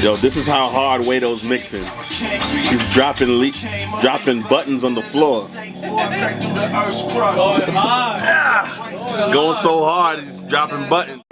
Yo, this is how hard Wade-O's mixing. He's dropping buttons on the floor. Going so hard, he's dropping buttons.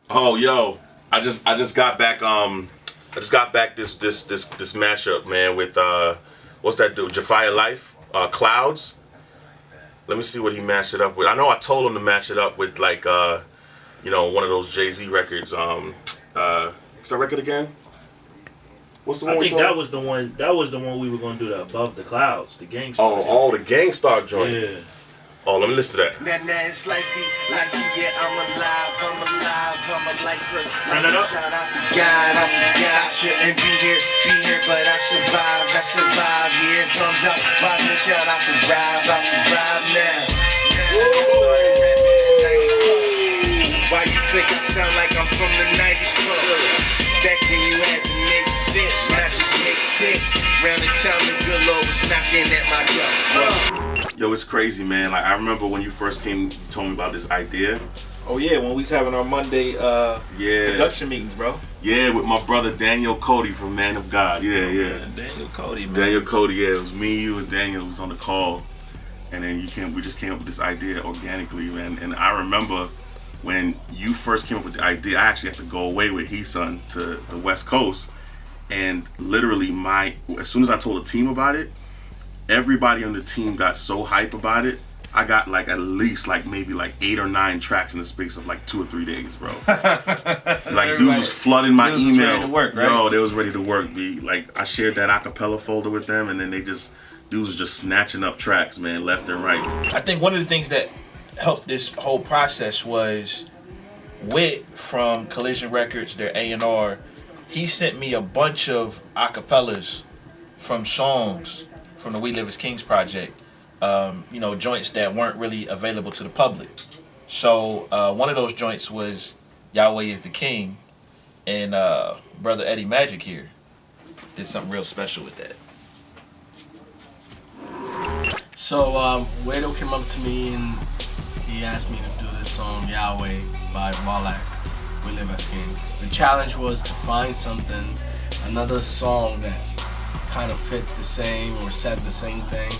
Oh yo, I just got back this mashup, man, with what's that dude? Japhia Life, Clouds. Let me see what he mashed it up with. I know I told him to mash it up with like you know, one of those Jay-Z records. What's that record again? What's the one? I think that was the one. That was the one we were gonna do. The Above the Clouds, the Gangstar. Oh, the Gangstar joint. Yeah. Oh, let me listen to that. It's lifey, yeah, I'm alive, I'm a lifer. Turn it up. Shout out to God, I shouldn't be here, but I survived, yeah, sun's up, my shout out to Rob now. Started rapping in 94. Why you think I sound like I'm from the 90s club? Back when you had to make sense, not just make sense. Round the time the good Lord was knocking at my door. Yo, it's crazy, man. Like, I remember when you first came, you told me about this idea. Oh yeah, when we was having our Monday production meetings, bro. Yeah, with my brother Daniel Cody from Man of God. Yeah. Daniel Cody, man. Daniel Cody, yeah. It was me, you, and Daniel was on the call. And then we just came up with this idea organically, man. And I remember when you first came up with the idea, I actually had to go away with He-Son to the West Coast. And literally as soon as I told the team about it, everybody on the team got so hype about it. I got like at least like maybe like 8 or 9 tracks in the space of like 2 or 3 days, bro. Like dudes was flooding my email. Ready to work, right? Yo, they was ready to work. I shared that acapella folder with them, and then dudes was just snatching up tracks, man, left and right. I think one of the things that helped this whole process was Wit from Collision Records, their A&R. He sent me a bunch of acapellas from songs from the We Live as Kings project, you know, joints that weren't really available to the public. So one of those joints was Yahweh is the King, and brother Eddie Magic here did something real special with that. So Wade-O came up to me and he asked me to do this song Yahweh by Wallach, We Live as Kings. The challenge was to find another song that kind of fit the same or said the same thing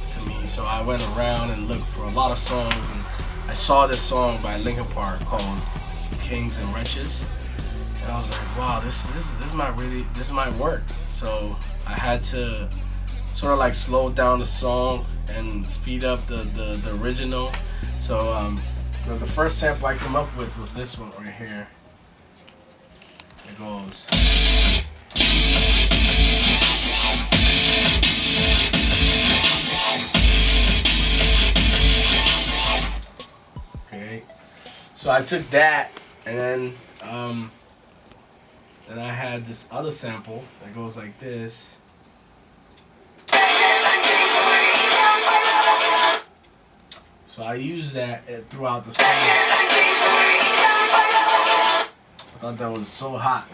to me. So I went around and looked for a lot of songs, and I saw this song by Linkin Park called Kings and Wretches, and I was like, wow, this might work. So I had to sort of like slow down the song and speed up the original. So the first sample I came up with was this one right here. It goes. Okay, so I took that, and then I had this other sample that goes like this. So I used that throughout the song. I thought that was so hot.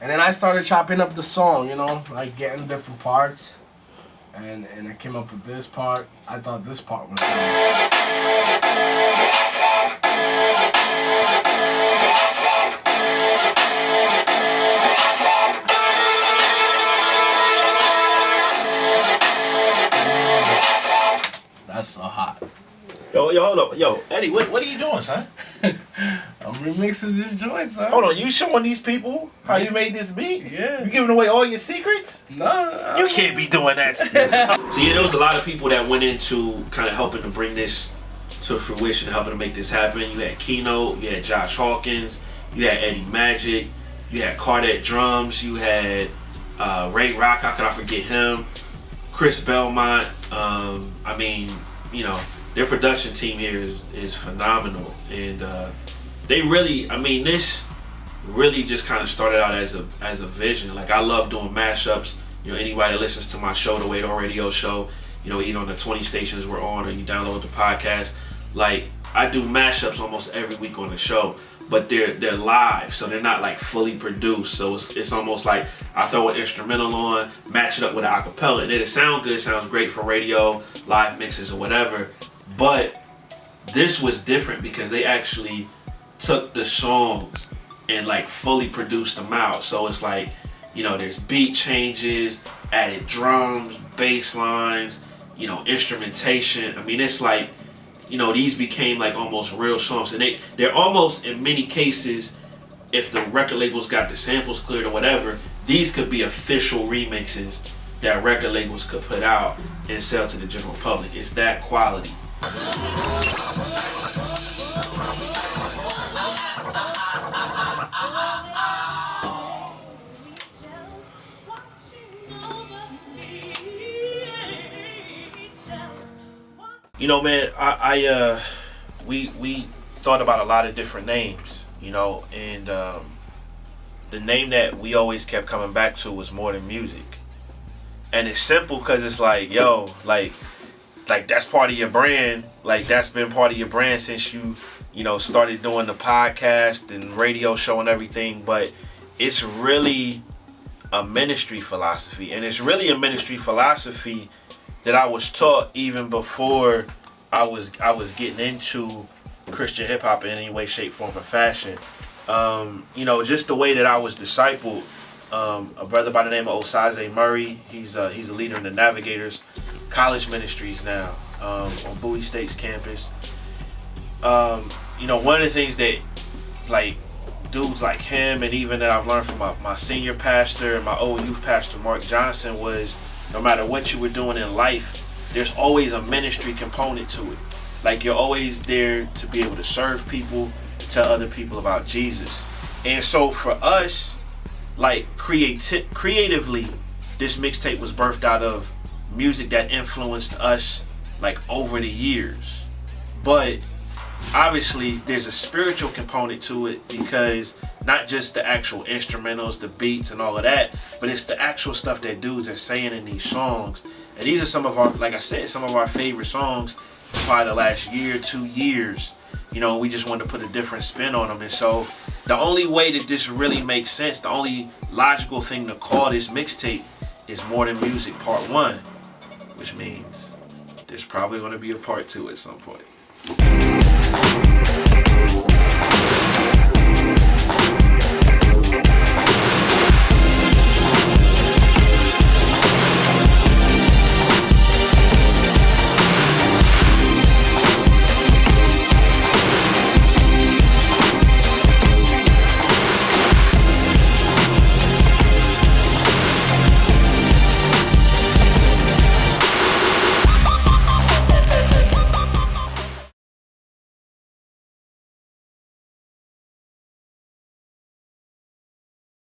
And then I started chopping up the song, you know, like getting different parts. And I came up with this part. I thought this part was good. That's so hot. Yo, hold up. Yo, Eddie, what are you doing, son? I'm remixing this joint, son. Hold on, you showing these people how you made this beat? Yeah. You giving away all your secrets? No. You can't be doing that. So yeah, there was a lot of people that went into kind of helping to bring this to fruition, helping to make this happen. You had Keynote, you had Josh Hawkins, you had Eddie Magic, you had Cardette Drums, you had Ray Rock, how could I forget him? Chris Belmont. I mean, you know, their production team here is phenomenal, and they really, I mean, this really just kind of started out as a vision. Like, I love doing mashups. You know, anybody that listens to my show, the Wade-O Radio Show, you know, either on the 20 stations we're on or you download the podcast. Like, I do mashups almost every week on the show, but they're live, so they're not like fully produced. So it's almost like I throw an instrumental on, match it up with an acapella, and it'll sound good, sounds great for radio, live mixes or whatever. But this was different because they actually took the songs and like fully produced them out. So it's like, you know, there's beat changes, added drums, bass lines, you know, instrumentation. I mean, it's like, you know, these became like almost real songs, and they're almost, in many cases, if the record labels got the samples cleared or whatever, these could be official remixes that record labels could put out and sell to the general public. It's that quality. You know, man, we thought about a lot of different names, you know, and the name that we always kept coming back to was More Than Music. And it's simple because it's like, yo, like that's part of your brand. Like, that's been part of your brand since you know, started doing the podcast and radio show and everything. But it's really a ministry philosophy, and it's really a ministry philosophy that I was taught even before I was getting into Christian hip hop in any way, shape, form, or fashion. You know, just the way that I was discipled. A brother by the name of Osaze Murray. He's a leader in the Navigators College Ministries now, on Bowie State's campus. You know, one of the things that like dudes like him, and even that I've learned from my senior pastor and my old youth pastor Mark Johnson, was no matter what you were doing in life, there's always a ministry component to it. Like, you're always there to be able to serve people, tell other people about Jesus. And so for us, like, creatively, this mixtape was birthed out of music that influenced us like over the years. But obviously there's a spiritual component to it, because not just the actual instrumentals, the beats and all of that, but it's the actual stuff that dudes are saying in these songs. And these are some of our, like I said, some of our favorite songs probably the last year, 2 years. You know, we just wanted to put a different spin on them. And so the only way that this really makes sense, the only logical thing to call this mixtape is More Than Music Part 1, which means there's probably going to be a Part 2 at some point.